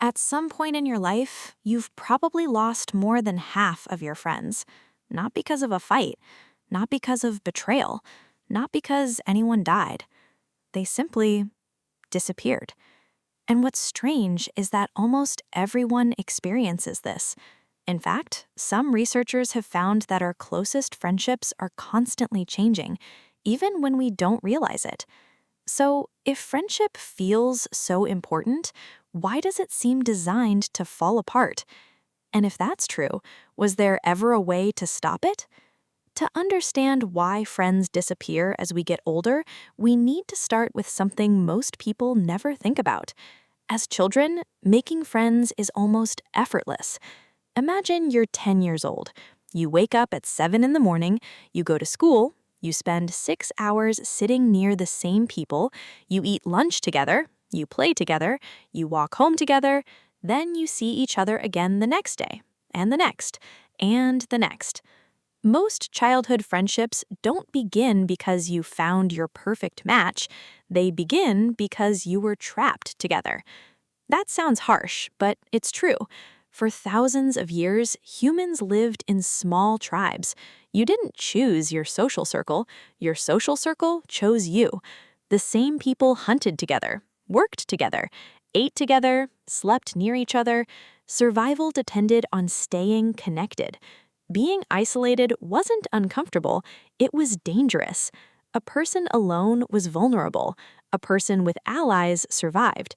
At some point in your life, you've probably lost more than half of your friends. Not because of a fight, not because of betrayal, not because anyone died. They simply disappeared. And what's strange is that almost everyone experiences this. In fact, some researchers have found that our closest friendships are constantly changing, even when we don't realize it. So, if friendship feels so important, why does it seem designed to fall apart? And if that's true, was there ever a way to stop it? To understand why friends disappear as we get older, we need to start with something most people never think about. As children, making friends is almost effortless. Imagine you're 10 years old. You wake up at 7 in the morning, you go to school, you spend 6 hours sitting near the same people, you eat lunch together, you play together, you walk home together, then you see each other again the next day, and the next, and the next. Most childhood friendships don't begin because you found your perfect match. They begin because you were trapped together. That sounds harsh, but it's true. For thousands of years, humans lived in small tribes. You didn't choose your social circle chose you. The same people hunted together, worked together, ate together, slept near each other. Survival depended on staying connected. Being isolated wasn't uncomfortable, it was dangerous. A person alone was vulnerable. A person with allies survived.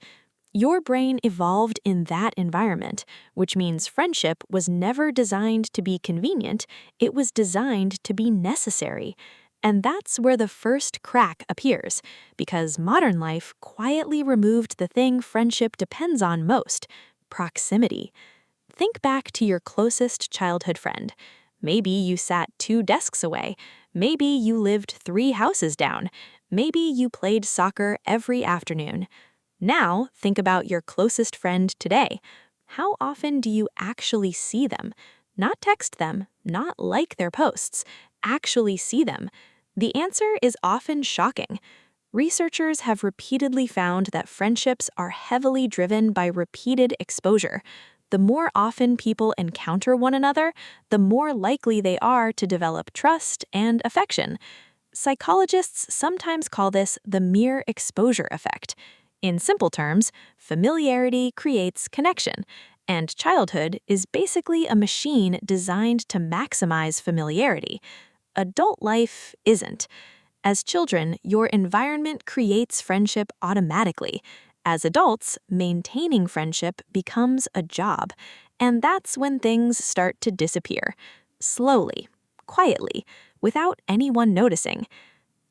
Your brain evolved in that environment, which means friendship was never designed to be convenient, it was designed to be necessary. And that's where the first crack appears, because modern life quietly removed the thing friendship depends on most: proximity. Think back to your closest childhood friend. Maybe you sat 2 desks away. Maybe you lived 3 houses down. Maybe you played soccer every afternoon. Now, think about your closest friend today. How often do you actually see them? Not text them, not like their posts, actually see them. The answer is often shocking. Researchers have repeatedly found that friendships are heavily driven by repeated exposure. The more often people encounter one another, the more likely they are to develop trust and affection. Psychologists sometimes call this the mere exposure effect. In simple terms, familiarity creates connection, and childhood is basically a machine designed to maximize familiarity. Adult life isn't. As children, your environment creates friendship automatically. As adults, maintaining friendship becomes a job, and that's when things start to disappear. Slowly, quietly, without anyone noticing.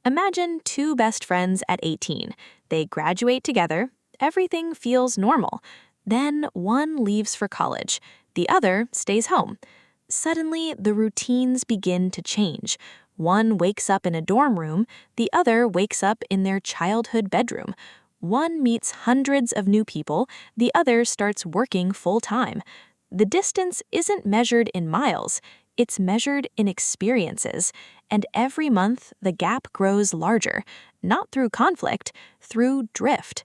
Imagine 2 best friends at 18. They graduate together, everything feels normal. Then one leaves for college, the other stays home. Suddenly, the routines begin to change. One wakes up in a dorm room, the other wakes up in their childhood bedroom. One meets hundreds of new people, the other starts working full-time. The distance isn't measured in miles, it's measured in experiences, and every month the gap grows larger, not through conflict, through drift.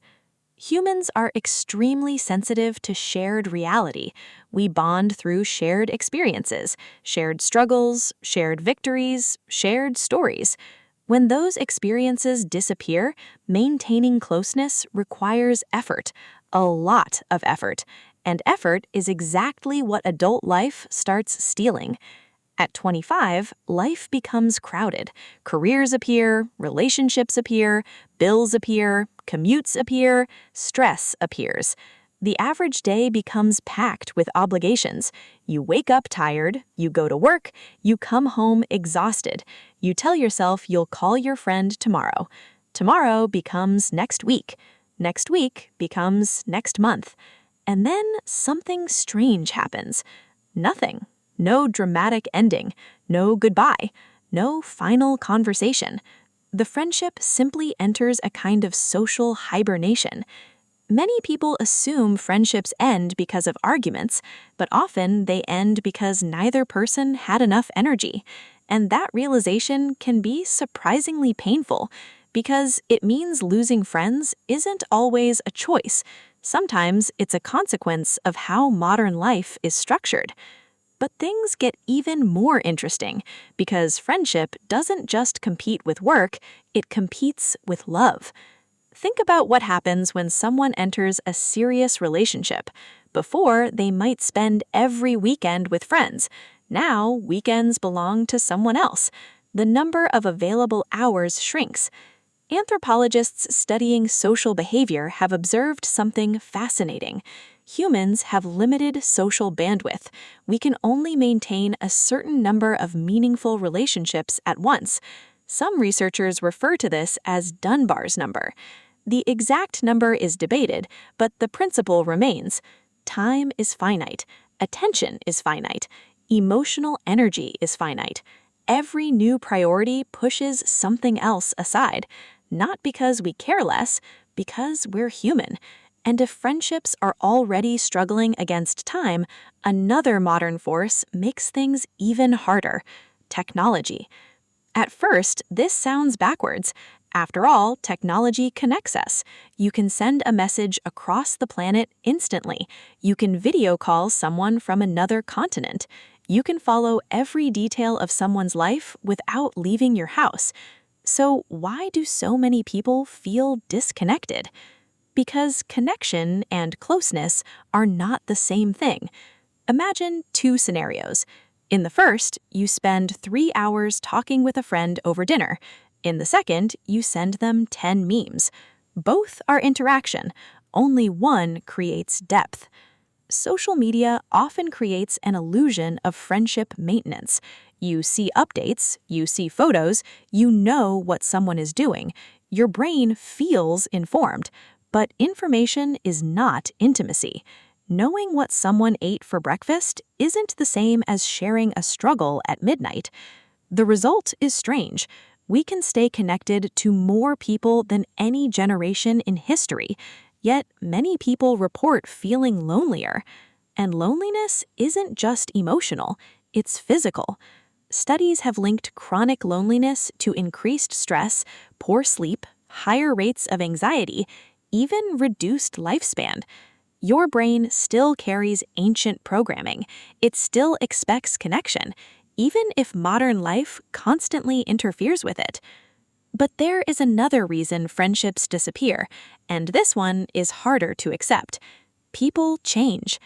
Humans are extremely sensitive to shared reality. We bond through shared experiences, shared struggles, shared victories, shared stories. When those experiences disappear, maintaining closeness requires effort, a lot of effort, and effort is exactly what adult life starts stealing. At 25, life becomes crowded. Careers appear, relationships appear, bills appear, commutes appear, stress appears. The average day becomes packed with obligations. You wake up tired, you go to work, you come home exhausted. You tell yourself you'll call your friend tomorrow. Tomorrow becomes next week. Next week becomes next month. And then something strange happens. Nothing. No dramatic ending. No goodbye. No final conversation. The friendship simply enters a kind of social hibernation. Many people assume friendships end because of arguments, but often they end because neither person had enough energy. And that realization can be surprisingly painful, because it means losing friends isn't always a choice. Sometimes it's a consequence of how modern life is structured. But things get even more interesting because friendship doesn't just compete with work, it competes with love. Think about what happens when someone enters a serious relationship. Before, they might spend every weekend with friends. Now, weekends belong to someone else. The number of available hours shrinks. Anthropologists studying social behavior have observed something fascinating. Humans have limited social bandwidth. We can only maintain a certain number of meaningful relationships at once. Some researchers refer to this as Dunbar's number. The exact number is debated, but the principle remains. Time is finite. Attention is finite. Emotional energy is finite. Every new priority pushes something else aside. Not because we care less, because we're human. And if friendships are already struggling against time, another modern force makes things even harder: technology. At first, this sounds backwards. After all, technology connects us. You can send a message across the planet instantly. You can video call someone from another continent. You can follow every detail of someone's life without leaving your house. So why do so many people feel disconnected? Because connection and closeness are not the same thing. Imagine two scenarios. In the first, you spend 3 hours talking with a friend over dinner. In the second, you send them 10 memes. Both are interaction. Only one creates depth. Social media often creates an illusion of friendship maintenance. You see updates, you see photos, you know what someone is doing. Your brain feels informed, but information is not intimacy. Knowing what someone ate for breakfast isn't the same as sharing a struggle at midnight. The result is strange. We can stay connected to more people than any generation in history. Yet, many people report feeling lonelier. And loneliness isn't just emotional, it's physical. Studies have linked chronic loneliness to increased stress, poor sleep, higher rates of anxiety, even reduced lifespan. Your brain still carries ancient programming. It still expects connection, even if modern life constantly interferes with it. But there is another reason friendships disappear, and this one is harder to accept. People change.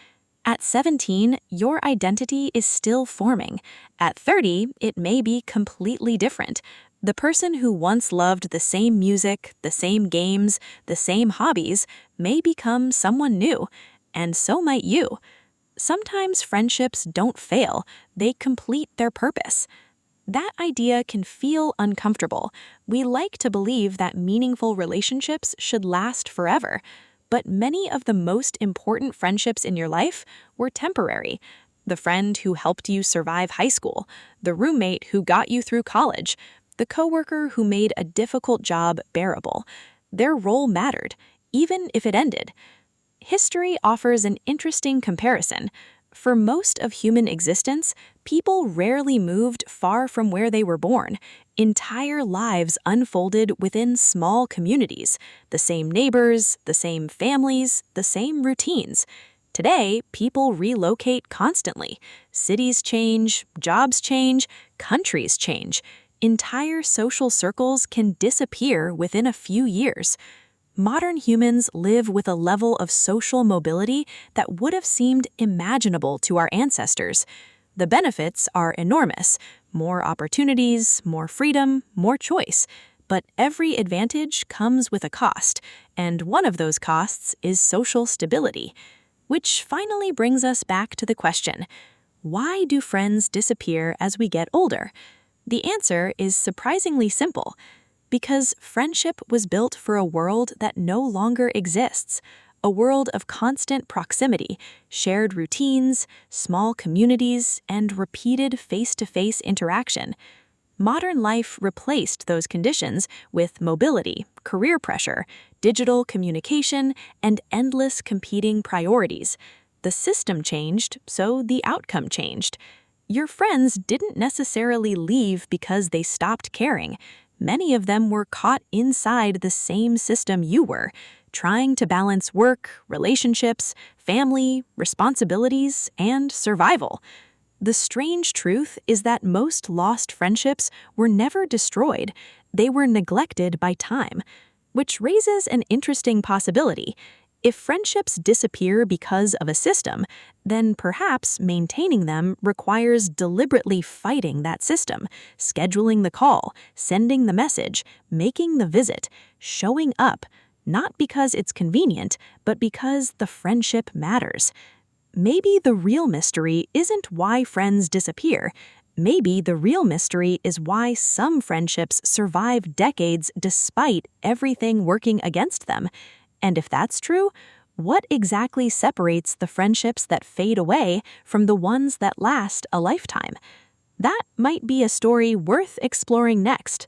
At 17, your identity is still forming. At 30, it may be completely different. The person who once loved the same music, the same games, the same hobbies may become someone new, and so might you. Sometimes friendships don't fail, they complete their purpose. That idea can feel uncomfortable. We like to believe that meaningful relationships should last forever. But many of the most important friendships in your life were temporary. The friend who helped you survive high school, the roommate who got you through college, the coworker who made a difficult job bearable. Their role mattered, even if it ended. History offers an interesting comparison. For most of human existence, people rarely moved far from where they were born. Entire lives unfolded within small communities, the same neighbors, the same families, the same routines. Today, people relocate constantly. Cities change, jobs change, countries change. Entire social circles can disappear within a few years. Modern humans live with a level of social mobility that would have seemed imaginable to our ancestors. The benefits are enormous: more opportunities, more freedom, more choice. But every advantage comes with a cost, and one of those costs is social stability. Which finally brings us back to the question: why do friends disappear as we get older? The answer is surprisingly simple. Because friendship was built for a world that no longer exists, a world of constant proximity, shared routines, small communities, and repeated face-to-face interaction. Modern life replaced those conditions with mobility, career pressure, digital communication, and endless competing priorities. The system changed, so the outcome changed. Your friends didn't necessarily leave because they stopped caring. Many of them were caught inside the same system you were, trying to balance work, relationships, family, responsibilities, and survival. The strange truth is that most lost friendships were never destroyed. They were neglected by time, which raises an interesting possibility. If friendships disappear because of a system, then perhaps maintaining them requires deliberately fighting that system, scheduling the call, sending the message, making the visit, showing up, not because it's convenient, but because the friendship matters. Maybe the real mystery isn't why friends disappear. Maybe the real mystery is why some friendships survive decades despite everything working against them. And if that's true, what exactly separates the friendships that fade away from the ones that last a lifetime? That might be a story worth exploring next.